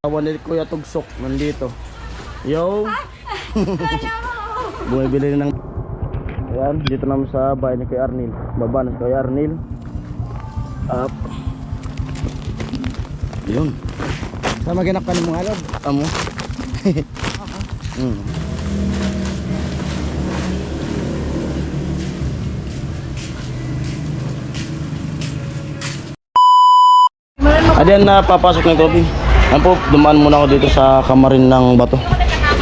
Awan ni Kuya Tugsok nandito. Yo! Bumibili ng... Ayan, dito naman sa bahay ni Kuya Arnil. Baba na si Kuya Arnil. Up. Yun. Sa maganap ka ng mga alab. Amo. Ayan na papasok ng tubig. Ayan po, dumaan muna ako dito sa kamarin ng bato.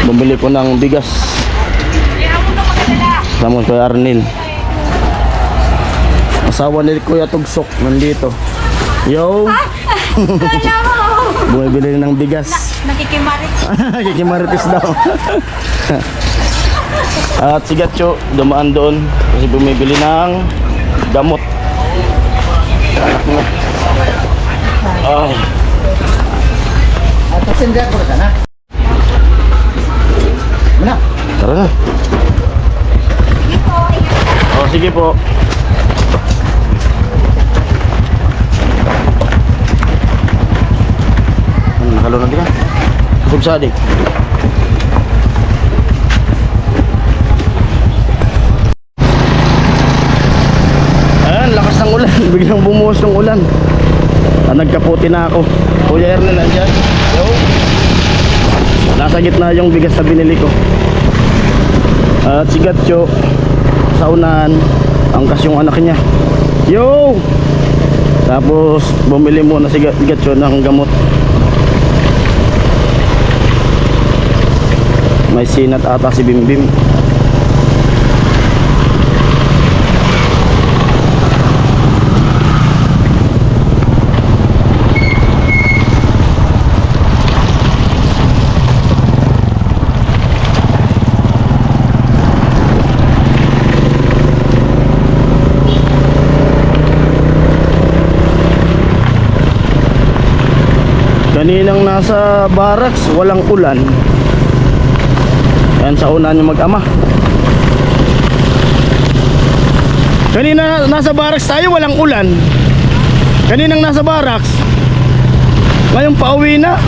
Bumili po ng bigas. Sama Kuya Arnil. Asawa ni Kuya Tugsok nandito. Yo! Bumibili ng bigas. Nakikimarites. Nakikimarites daw. At si Gatcho dumaan doon kasi bumibili ng gamot. Ay. At pasinda ko na sana. Mana? Tara na. Oh, sige po. Halo nanti kan. Subsadi. Ayan, lakas ng ulan. Biglang bumuhos ng ulan. Nagkaputi na ako. Kuya Ernel nandiyan. Yo. Nasa gitna yung bigas na binili ko. At si Gatcho sa unahan, angkas yung anak niya. Yo! Tapos bumili muna si Gatcho ng gamot. May sinat ata si Bimbim. Kaninang nasa barracks, walang ulan. Yan sa unahan yung mag-ama. Kanina nasa barracks tayo, walang ulan. Kaninang nasa barracks, ngayon pauwi na.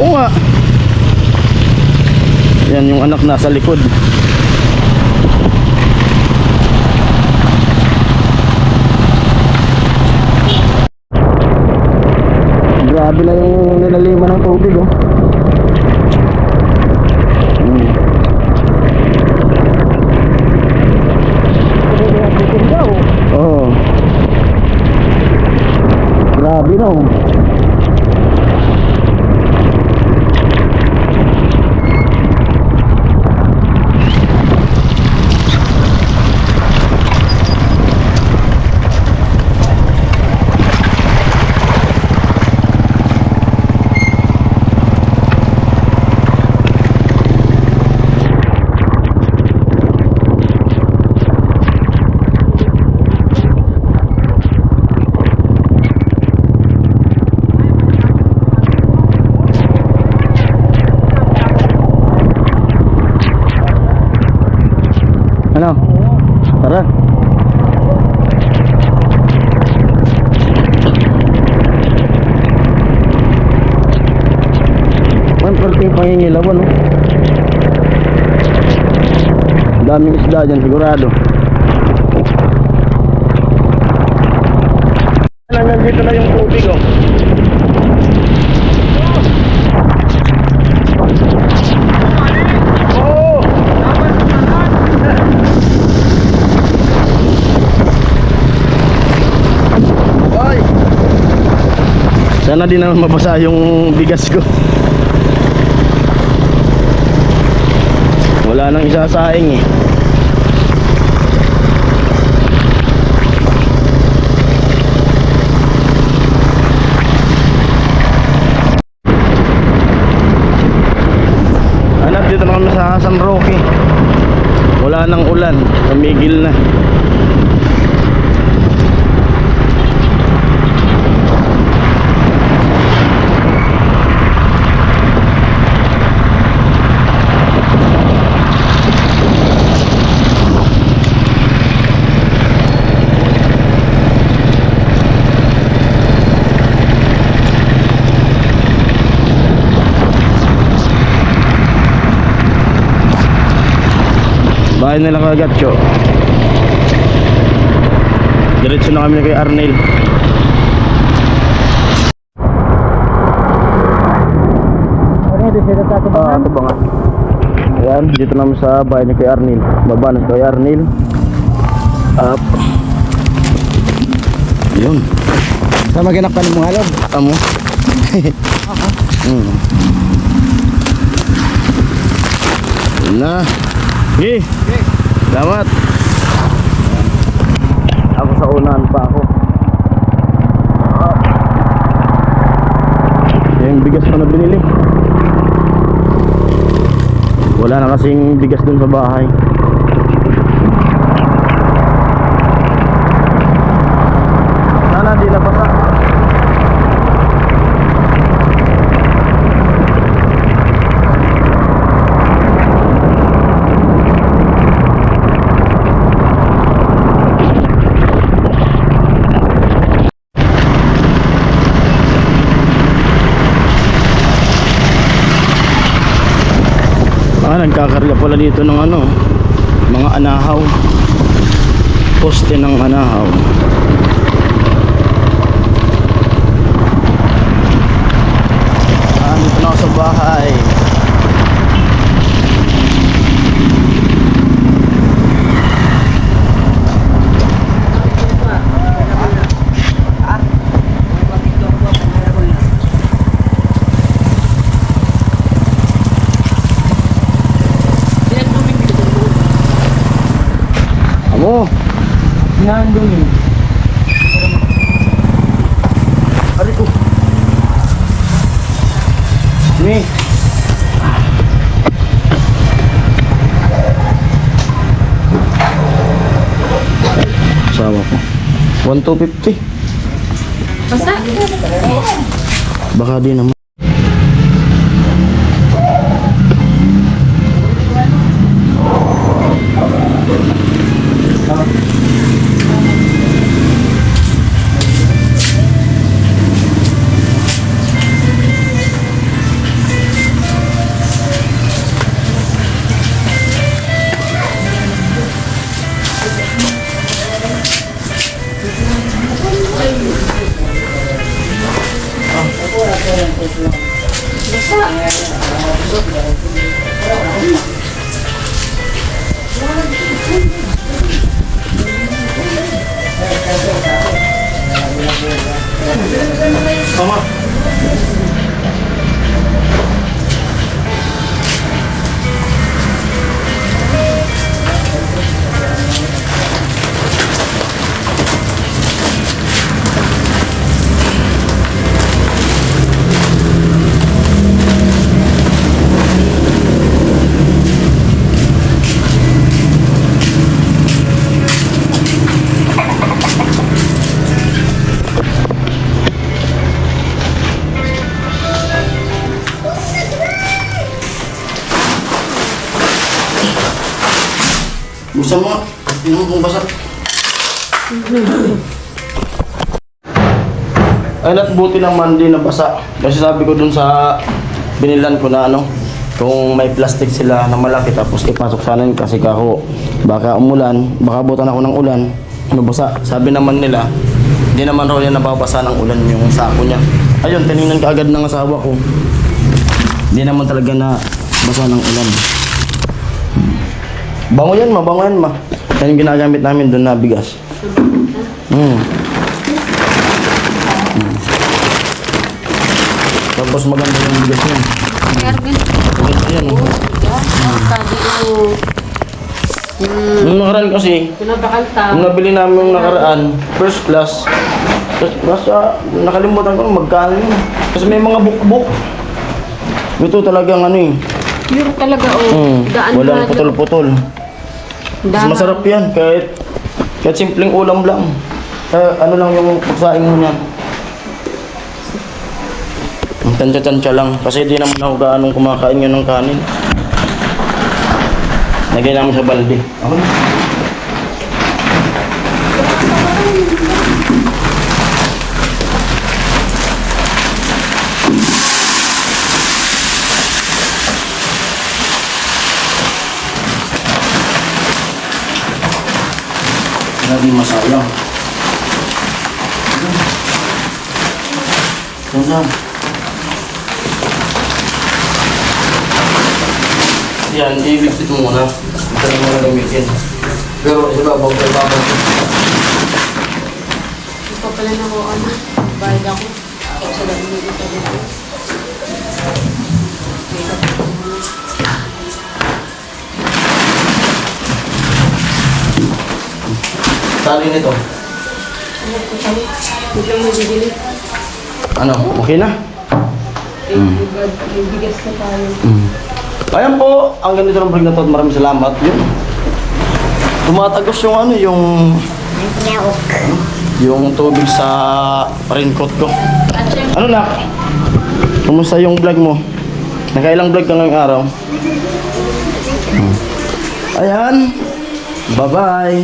Oo nga. Yan yung anak nasa likod. Grabe na yung nilaliman ng tubig, oh. Oh. Grabe no. Ano? Tara. Man, pwerte pangingilawan, no? Daming isda dyan, sigurado. Nandito na yung tubig, oh. Sana di naman mabasa yung bigas ko. Wala nang isasaing eh. Anak, dito na kami sa San Roque. Wala nang ulan, tumigil na. bahay nila Kagatcho. Diretso na kami kay Arnel. Ano dito sila tatabangan? Tabangan. Ayan, dito naman sa bahay ni kay Arnel. Baba na kay Arnel. Up. Yun. Sa maginak ka ng mga alab. Amo. Yun na. Okay. Salamat. Ako sa unahan pa ako. Yung bigas pa na binili. Wala na kasing bigas dun sa bahay. Sana di nabasa. Nagkakarga pala dito ng ano, mga anahaw, poste ng anahaw. Dito na ako sa bahay. Amo. Nandun. Ari ko. Ni. Sama ko. 1,250. Basta? Baka di naman. Mama. Buksan mo. Tingnan mo kung basa. Ay, buti naman din na basa. Kasi sabi ko dun sa binilan ko na ano, kung may plastic sila na malaki tapos ipasok sana yun kasi kako baka umulan, baka butan ako ng ulan, nabasa. Sabi naman nila, hindi naman raw yan nababasa ng ulan yung sako niya. Ayun, tinignan ka agad ng asawa ko. Hindi naman talaga na basa ng ulan. Bango yan, mabango yan, ma. Yan yung ginagamit namin doon na bigas. Tapos maganda yung bigas yan. Maganda yan, oh. Nung nakaraan kasi, nung nabili namin yung nakaraan, first class, basta nakalimutan ko magkano yun. Kasi may mga bukbuk. Ito talagang ano eh. Pure talaga, oh. Daan Walang na- putol-putol. Mas Daan. masarap yan kahit simpleng ulam lang. Ano lang yung pagsaing mo niyan. Ang tansya-tansya lang. Kasi di naman ako gaanong kumakain yun ng kanin. Lagay namin sa balde. Ako na. Lagi masayang. Tandaan. Yan, i-lipit mo muna. Ito na muna gamitin. Pero ibabaw. Ito pala na ko, ano, bayad ako. Ako sa dami dito dito. Tali nito. Ano ko sabi? Biglang may bibili. Ano, okay na? May bigas na tayo. Ayan po, ang ganito ng vlog na to at maraming salamat. Yun. Tumatagos yung ano, yung tubig sa raincoat ko. Ano na? Kumusta yung vlog mo? Nakailang vlog ka ngayong araw? Ayan. Bye-bye.